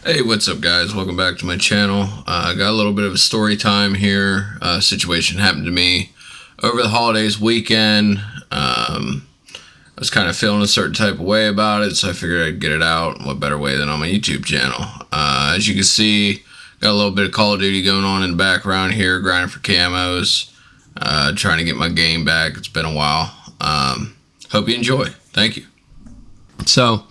Hey, what's up, guys? Welcome back to my channel. I got a little bit of a story time here. Situation happened to me over the holidays weekend. I was kind of feeling a certain type of way about it, so I figured I'd get it out. What better way than on my YouTube channel? As you can see, got a little bit of Call of Duty going on in the background here, grinding for camos, trying to get my game back. It's been a while. Hope you enjoy. Thank you. So,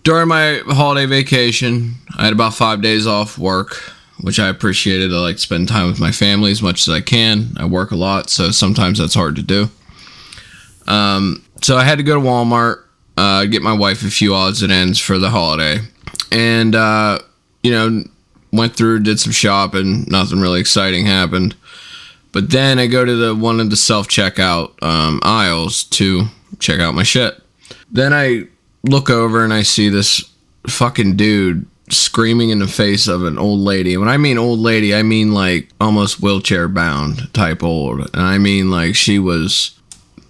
during my holiday vacation, I had about 5 days off work, which I appreciated. I like to spend time with my family as much as I can. I work a lot, so sometimes that's hard to do. So I had to go to Walmart, get my wife a few odds and ends for the holiday. And, went through, did some shopping. Nothing really exciting happened. But then I go to one of the self-checkout aisles to check out my shit. Then I look over and I see this fucking dude screaming in the face of an old lady. When I mean old lady, I mean like almost wheelchair bound type old. And I mean like she was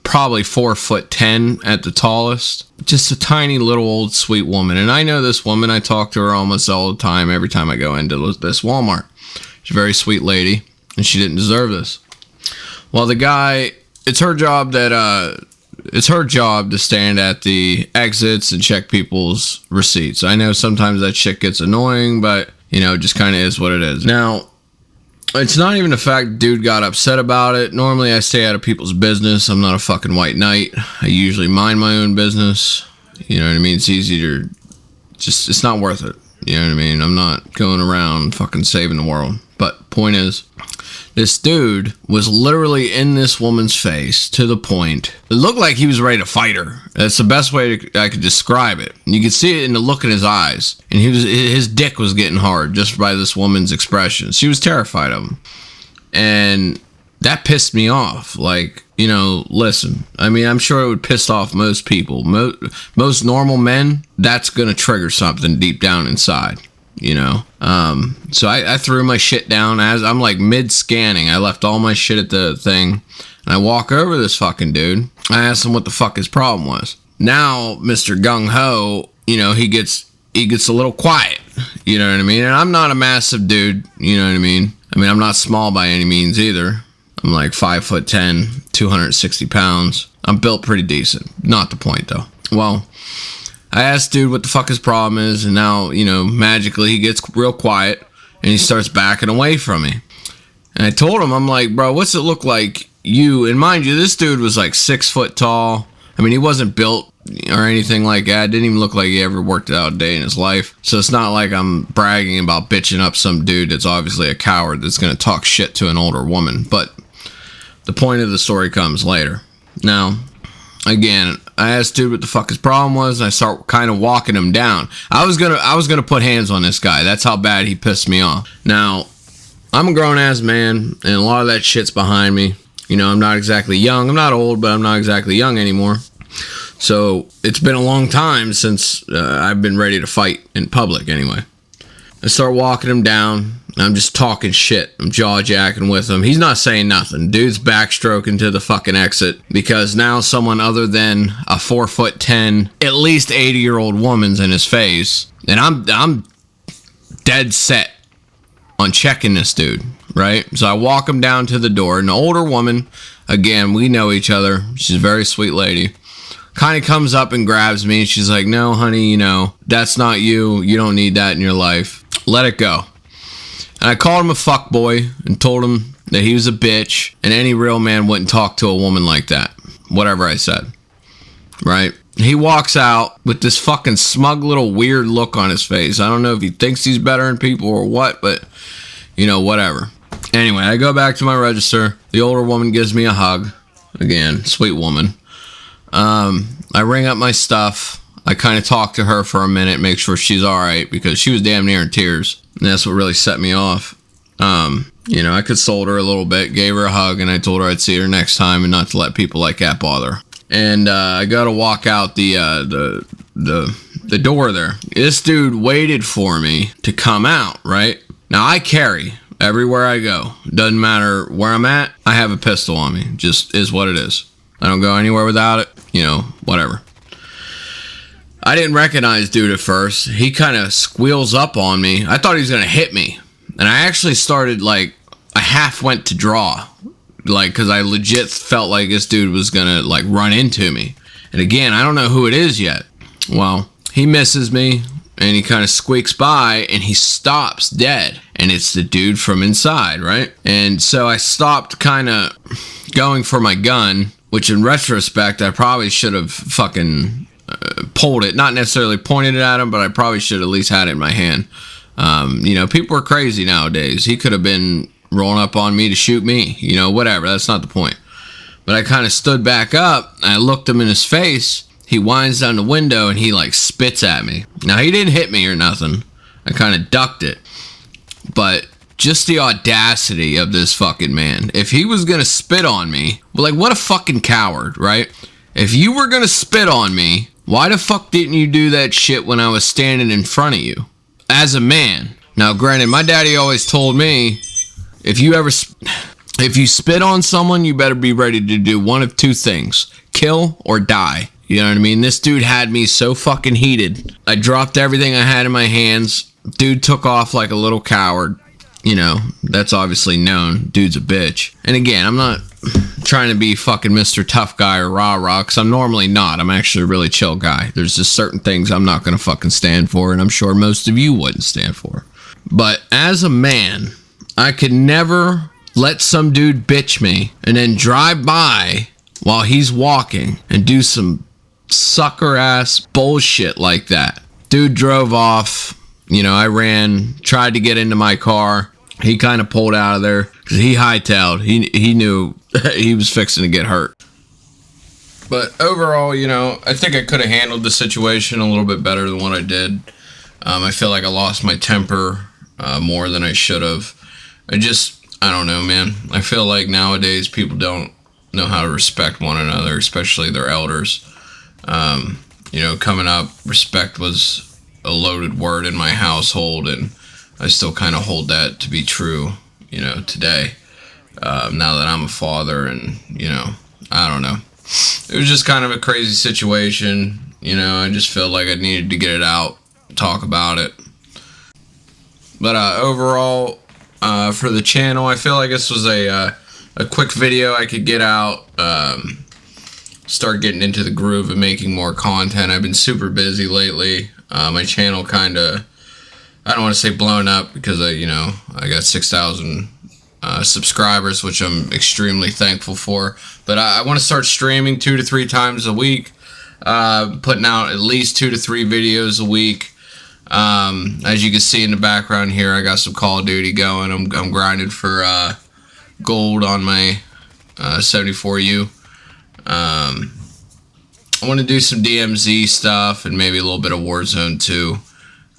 probably 4'10" at the tallest. Just a tiny little old sweet woman. And I know this woman. I talk to her almost all the time every time I go into this Walmart. She's a very sweet lady and she didn't deserve this. Well, the guy, it's her job to stand at the exits and check people's receipts. I know sometimes that shit gets annoying, but, it just kind of is what it is. Now, it's not even the fact dude got upset about it. Normally, I stay out of people's business. I'm not a fucking white knight. I usually mind my own business. You know what I mean? It's easy to it's not worth it. You know what I mean? I'm not going around fucking saving the world. But point is, this dude was literally in this woman's face to the point. It looked like he was ready to fight her. That's the best way I could describe it. You could see it in the look in his eyes. And his dick was getting hard just by this woman's expression. She was terrified of him. And that pissed me off. Like, listen. I mean, I'm sure it would piss off most people. Most normal men, that's going to trigger something deep down inside. So I threw my shit down as I'm like mid-scanning. I left all my shit at the thing, and I walk over this fucking dude. I asked him what the fuck his problem was. Now, Mr. Gung-Ho, he gets a little quiet. You know what I mean? And I'm not a massive dude. You know what I mean? I'm not small by any means either. I'm like 5'10", 260 pounds. I'm built pretty decent. Not the point, though. Well, I asked dude what the fuck his problem is, and now, magically he gets real quiet, and he starts backing away from me. And I told him, I'm like, bro, what's it look like you, and mind you, this dude was like 6 foot tall. He wasn't built or anything like that. Didn't even look like he ever worked out a day in his life. So it's not like I'm bragging about bitching up some dude that's obviously a coward that's going to talk shit to an older woman. But the point of the story comes later. Now, again, I asked dude what the fuck his problem was, and I start kind of walking him down. I was gonna put hands on this guy. That's how bad he pissed me off. Now, I'm a grown ass man, and a lot of that shit's behind me. I'm not exactly young. I'm not old, but I'm not exactly young anymore. So it's been a long time since I've been ready to fight in public. Anyway, I start walking him down. I'm just talking shit. I'm jaw-jacking with him. He's not saying nothing. Dude's backstroking to the fucking exit because now someone other than a 4'10", at least 80-year-old woman's in his face. And I'm dead set on checking this dude, right? So I walk him down to the door. An older woman, again, we know each other. She's a very sweet lady. Kind of comes up and grabs me. And she's like, no, honey, that's not you. You don't need that in your life. Let it go. And I called him a fuckboy and told him that he was a bitch and any real man wouldn't talk to a woman like that. Whatever I said. Right? He walks out with this fucking smug little weird look on his face. I don't know if he thinks he's better than people or what, but, whatever. Anyway, I go back to my register. The older woman gives me a hug. Again, sweet woman. I ring up my stuff. I kind of talk to her for a minute, make sure she's all right, because she was damn near in tears. And that's what really set me off. I consoled her a little bit, gave her a hug, and I told her I'd see her next time and not to let people like that bother. And I got to walk out the door there. This dude waited for me to come out, right? Now, I carry everywhere I go. Doesn't matter where I'm at, I have a pistol on me. Just is what it is. I don't go anywhere without it. Whatever. I didn't recognize dude at first. He kind of squeals up on me. I thought he was going to hit me. And I actually started, like, I half went to draw. Like, because I legit felt like this dude was going to, like, run into me. And again, I don't know who it is yet. Well, he misses me, and he kind of squeaks by, and he stops dead. And it's the dude from inside, right? And so I stopped kind of going for my gun, which in retrospect, I probably should have fucking pulled it. Not necessarily pointed it at him, but I probably should at least had it in my hand. You know, people are crazy nowadays. He could have been rolling up on me to shoot me. You know, whatever. That's not the point. But I kind of stood back up, and I looked him in his face. He winds down the window, and he, like, spits at me. Now, he didn't hit me or nothing. I kind of ducked it. But just the audacity of this fucking man. If he was going to spit on me, well, like, what a fucking coward, right? If you were going to spit on me, why the fuck didn't you do that shit when I was standing in front of you? As a man. Now, granted, my daddy always told me, if you spit on someone, you better be ready to do one of two things. Kill or die. You know what I mean? This dude had me so fucking heated. I dropped everything I had in my hands. Dude took off like a little coward. You know, that's obviously known. Dude's a bitch. And again, I'm not trying to be fucking Mr. Tough Guy or rah-rah, because I'm normally not. I'm actually a really chill guy. There's just certain things I'm not going to fucking stand for, and I'm sure most of you wouldn't stand for. But as a man, I could never let some dude bitch me and then drive by while he's walking and do some sucker-ass bullshit like that. Dude drove off. You know, I ran, tried to get into my car. He kind of pulled out of there because he hightailed. He knew he was fixing to get hurt. But overall, you know, I think I could have handled the situation a little bit better than what I did. I feel like I lost my temper more than I should have. I don't know, man. I feel like nowadays people don't know how to respect one another, especially their elders. You know, coming up, respect was a loaded word in my household, and I still kind of hold that to be true, you know, today. Now that I'm a father, and, you know, I don't know. It was just kind of a crazy situation. You know, I just felt like I needed to get it out, talk about it. But overall, for the channel, I feel like this was a quick video I could get out, start getting into the groove of making more content. I've been super busy lately. My channel kind of, I don't want to say blown up, because I got 6,000 subscribers, which I'm extremely thankful for. But I want to start streaming 2 to 3 times a week, putting out at least 2 to 3 videos a week. As you can see in the background here, I got some Call of Duty going. I'm grinding for gold on my 74U. I want to do some DMZ stuff and maybe a little bit of Warzone too.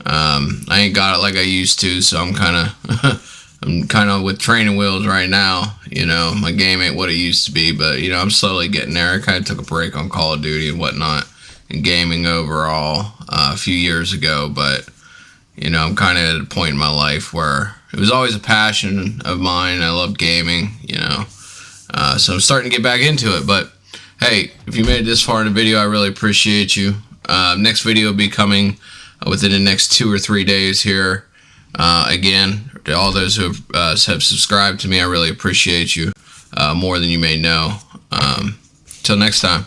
I ain't got it like I used to, so I'm kind of with training wheels right now. You know, my game ain't what it used to be, but you know, I'm slowly getting there. I kind of took a break on Call of Duty and whatnot, and gaming overall a few years ago. But you know, I'm kind of at a point in my life where it was always a passion of mine. I love gaming, you know, so I'm starting to get back into it. But hey, if you made it this far in the video, I really appreciate you. Next video will be coming within the next 2 or 3 days here. Again, to all those who have subscribed to me, I really appreciate you more than you may know. Till next time.